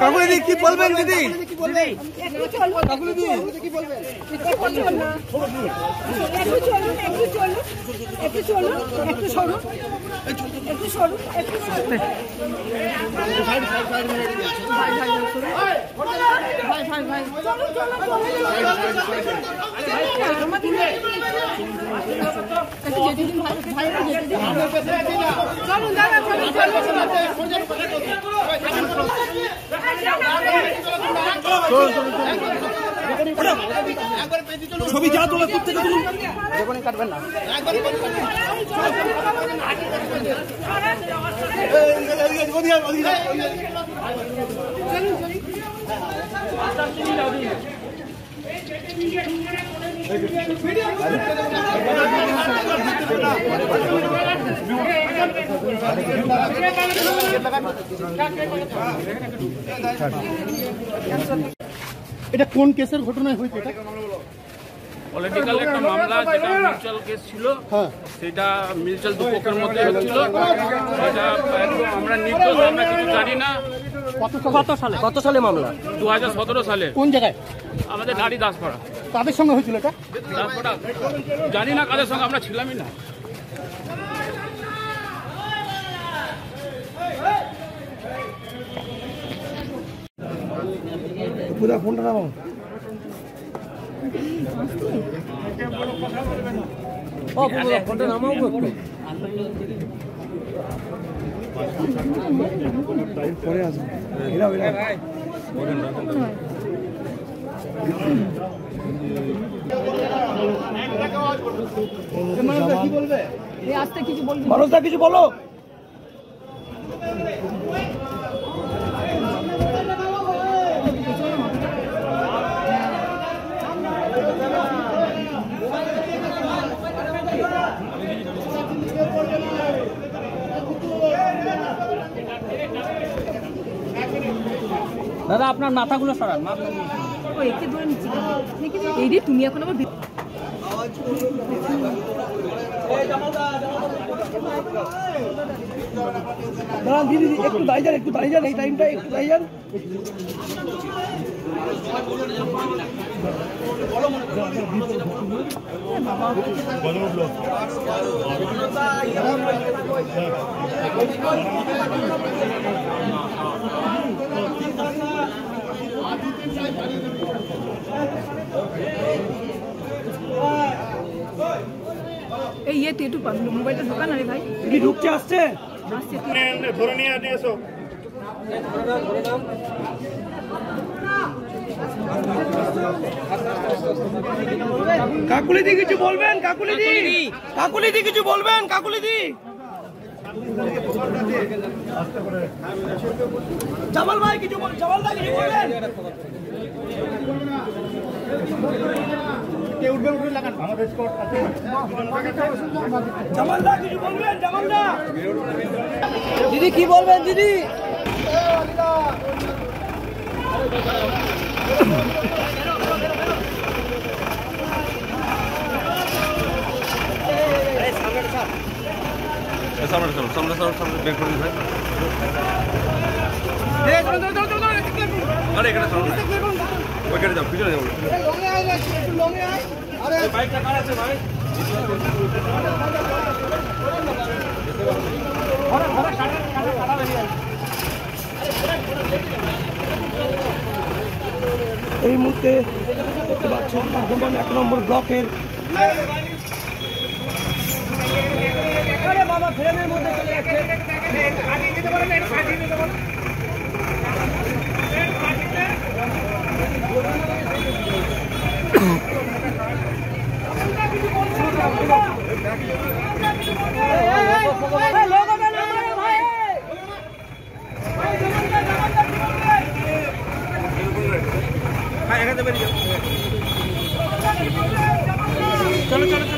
কাকুলি কি বলবেন দিদি? ছবি যা তোলা করতে যখন কাটবেন না এটা কোন কেসের ঘটনায় হয়েছে? এটা পলিটিক্যাল একটা মামলা, যেটা মিউচুয়াল কেস ছিল, সেটা মিউচুয়াল দুপক্ষের মধ্যে হচ্ছিল। সেটা আমরা নির্দোষ, আমরা কিছু জানি না। কত সালে মামলা? 2017 সালে। কোন জায়গায়? আমাদের গাড়ি দাসপাড়া। কাদের সঙ্গে হয়েছিল এটা? দাসপাড়া জানি না কাদের সঙ্গে, আমরা ছিলামই না। পুরা ফোনটা নামাও। ফোনটা নামাও পরে আসবে। মানুষটা কিছু বলো। দাদা আপনার মাথাগুলো সরান। তুমি এখন আবার দিদি একটু দাঁড়িয়ে যান, এই টাইমটা একটু দাঁড়িয়ে যান। এই তুই একটু মোবাইলটা ঢোকান। আরে ভাই কি ঢুকছে? আসছে ধরে নিয়ে এসো। কাকুলিদি কিছু বলবেন? কাকুলিদি কিছু বলবেন? কাকুলিদি জামাল ভাই কিছু বলবেন? জামালদা কিছু বলবেন? জামালদা দিদি কি বলবেন? দিদি সামনে বের করে ভাই। আরে এখানে ওইখানে যাও, পিছনে যাবো। বাইকটা কার আছে ভাই? এই মুহূর্তে দেখতে পাচ্ছেন 1 নম্বর ব্লকের বাবা ফ্রেমের মধ্যে চলে যাচ্ছে। চলো চলো।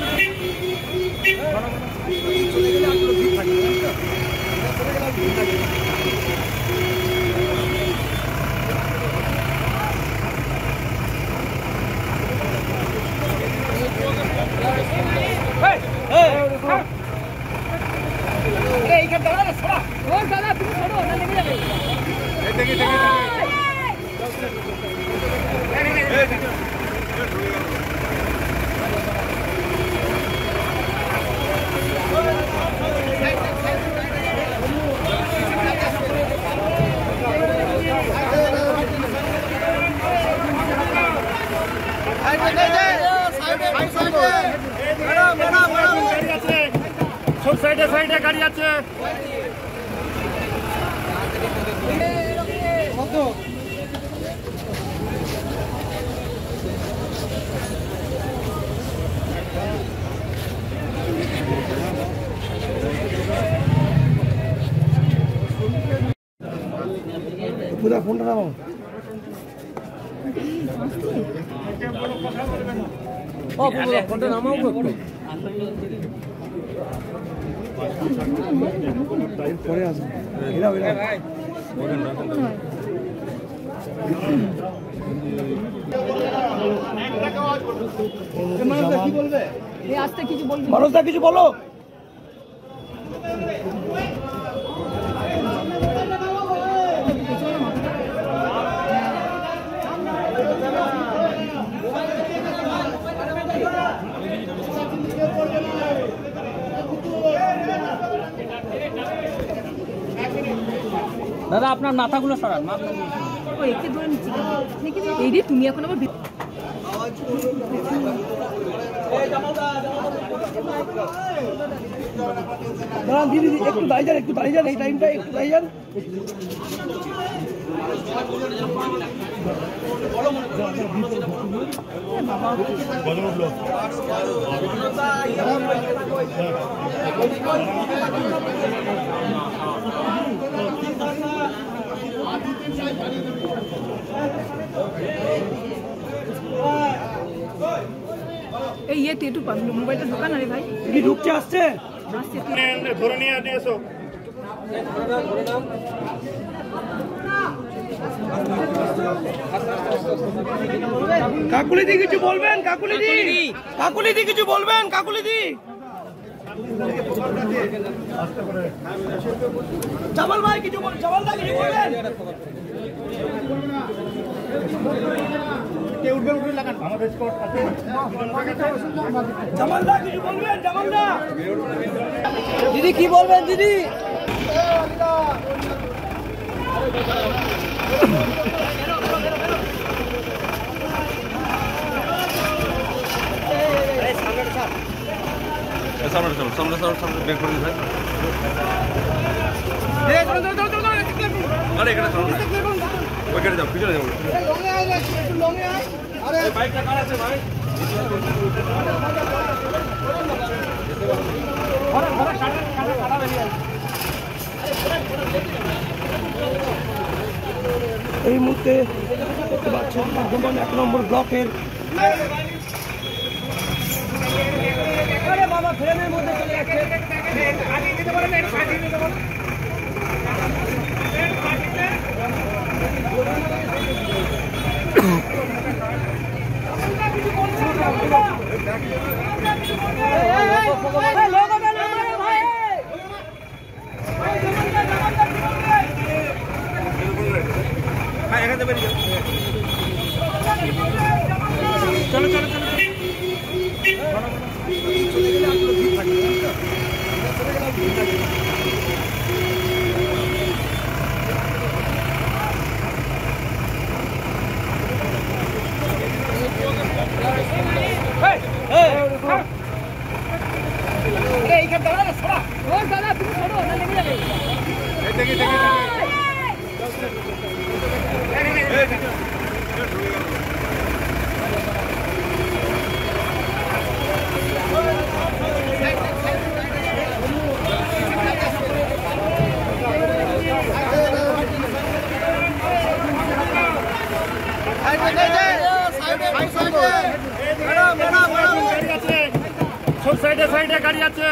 সব সাইডে সাইডে গাড়ি আছে। পুরা ফোনটা নামাও। ফোনটা নামাও পরে আসবে। কি বলবে? আসতে কিছু বলবি? মানুষটা কিছু বলো। দাদা আপনার মাথাগুলো সরান। ও একে ধরে নিচ্ছি এই রে, তুমি এখন আবার দিদি একটু দাঁড়িয়ে যান এই টাইমটা একটু দাঁড়িয়ে যান। এই ইয়েতে একটু মোবাইলটা ঢোকান আরে ভাই। কি ঢুকছে আসছে? আসছে ধরে নিয়ে এসো। কাকুলিদি কিছু বলবেন? কাকুলিদি কিছু বলবেন? কাকুলিদি জামাল ভাই কিছু বলবেন? জামালদা কিছু বলবেন? জামালদা কিছু বলবেন? জামালদা দিদি কি বলবেন? দিদি সামনে বের করে দিন। আরে এখানে ওইখানে যাও, পিছনে যাবো। বাইকটা কার আছে ভাই? এই মুহূর্তে দেখতে পাচ্ছেন 1 নম্বর ব্লকের বাবা ফ্রেমের মধ্যে চলে যাচ্ছে। চলো চলো চলো। দাদা তুমি সরো না, লেগে যাবে। সব সাইডে সাইডে গাড়ি আছে।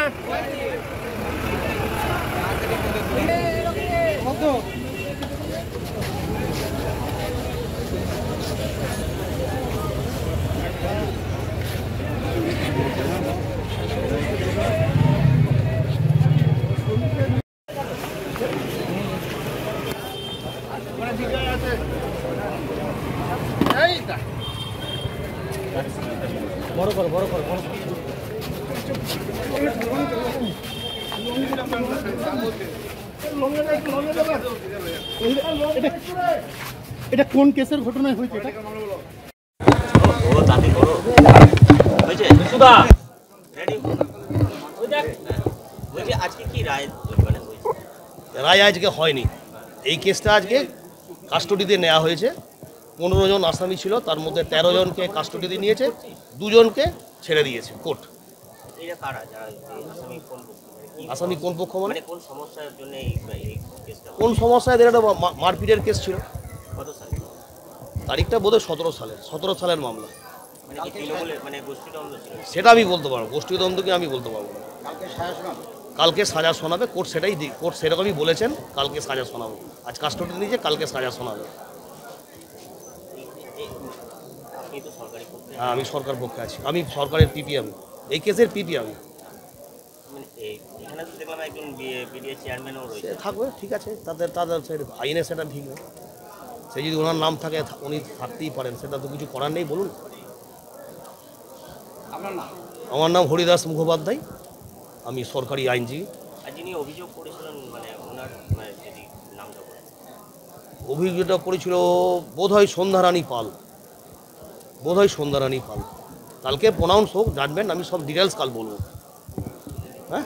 এটা কোন কেসের ঘটনায় হয়েছে? এটা আজকে কি রায় রায় আজকে হয়নি। এই কেসটা আজকে কাস্টডিতে নেওয়া হয়েছে। 15 জন আসামি ছিল, তার মধ্যে 13 জনকে কাস্টডিতে নিয়েছে, 2 জনকে ছেড়ে দিয়েছে কোর্ট। আসামি কোন পক্ষ মানে কোন সমস্যার জন্য কোন সমস্যায়? এটা মারপিটের কেস ছিল। কত সালে? তারিখটা বোধহয় 17 সালের মামলা। সেটা আমি বলতে পারবো, গোষ্ঠীদ্বন্দ্ব কি আমি বলতে পারবো না। কালকে সাজা শোনাবে কোর্ট, সেটাই কোর্ট সেরকমই বলেছেন, কালকে সাজা শোনাবো। আজ কাস্টডি নিয়েছে, কালকে সাজা শোনাবে। হ্যাঁ, আমি সরকার পক্ষে আছি, আমি সরকারের পিপি, আমি এই কেসের পিপি। আমি থাকবে, ঠিক আছে, তাদের আইনে সেটা ঠিক না। সে যদি ওনার নাম থাকে, উনি থাকতেই পারেন, সেটা তো কিছু করার নেই। বলুন, আমার নাম হরিদাস মুখোপাধ্যায়, আমি সরকারি আইনজীবী। অভিযোগটা করেছিল বোধহয় সন্ধ্যারানী পাল, কালকে প্রোনাউন্স হোক জাজমেন্ট, আমি সব ডিটেলস কাল বলবো। হ্যাঁ,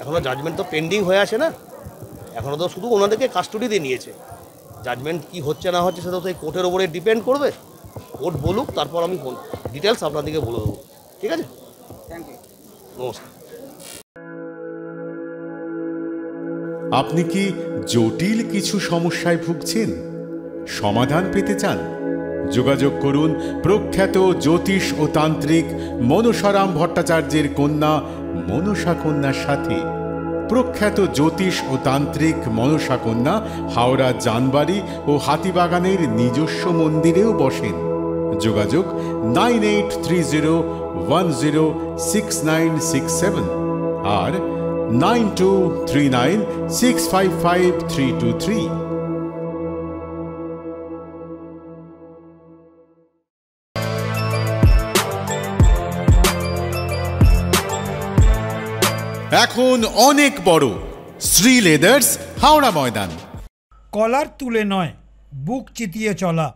এখনও জাজমেন্ট তো পেন্ডিং হয়ে আছে না, এখনও তো শুধু ওনাদেরকে কাস্টডিতে নিয়েছে। জাজমেন্ট কি হচ্ছে না হচ্ছে সেটা তো এই কোর্টের ওপরে ডিপেন্ড করবে। কোর্ট বলুক, তারপর আমি ডিটেলস আপনাদেরকে বলে দেবো। ঠিক আছে, থ্যাংক ইউ, নমস্কার। আপনি কি জটিল কিছু সমস্যায় ভুগছেন, সমাধান পেতে চান? যোগাযোগ করুন প্রখ্যাত জ্যোতিষ ও তান্ত্রিক মনসারাম ভট্টাচার্যের কন্যা মনসা কন্যার সাথে। প্রখ্যাত জ্যোতিষ ও তান্ত্রিক মনসা কন্যা হাওড়া জানবাড়ি ও হাতিবাগানের নিজস্ব মন্দিরেও বসেন। যোগাযোগ 9830106967 আর 9239655323। এখন অনেক বড় শ্রী লেদার্স হাওড়া ময়দান। কলার তুলে নয়, বুক চিতিয়ে চলা।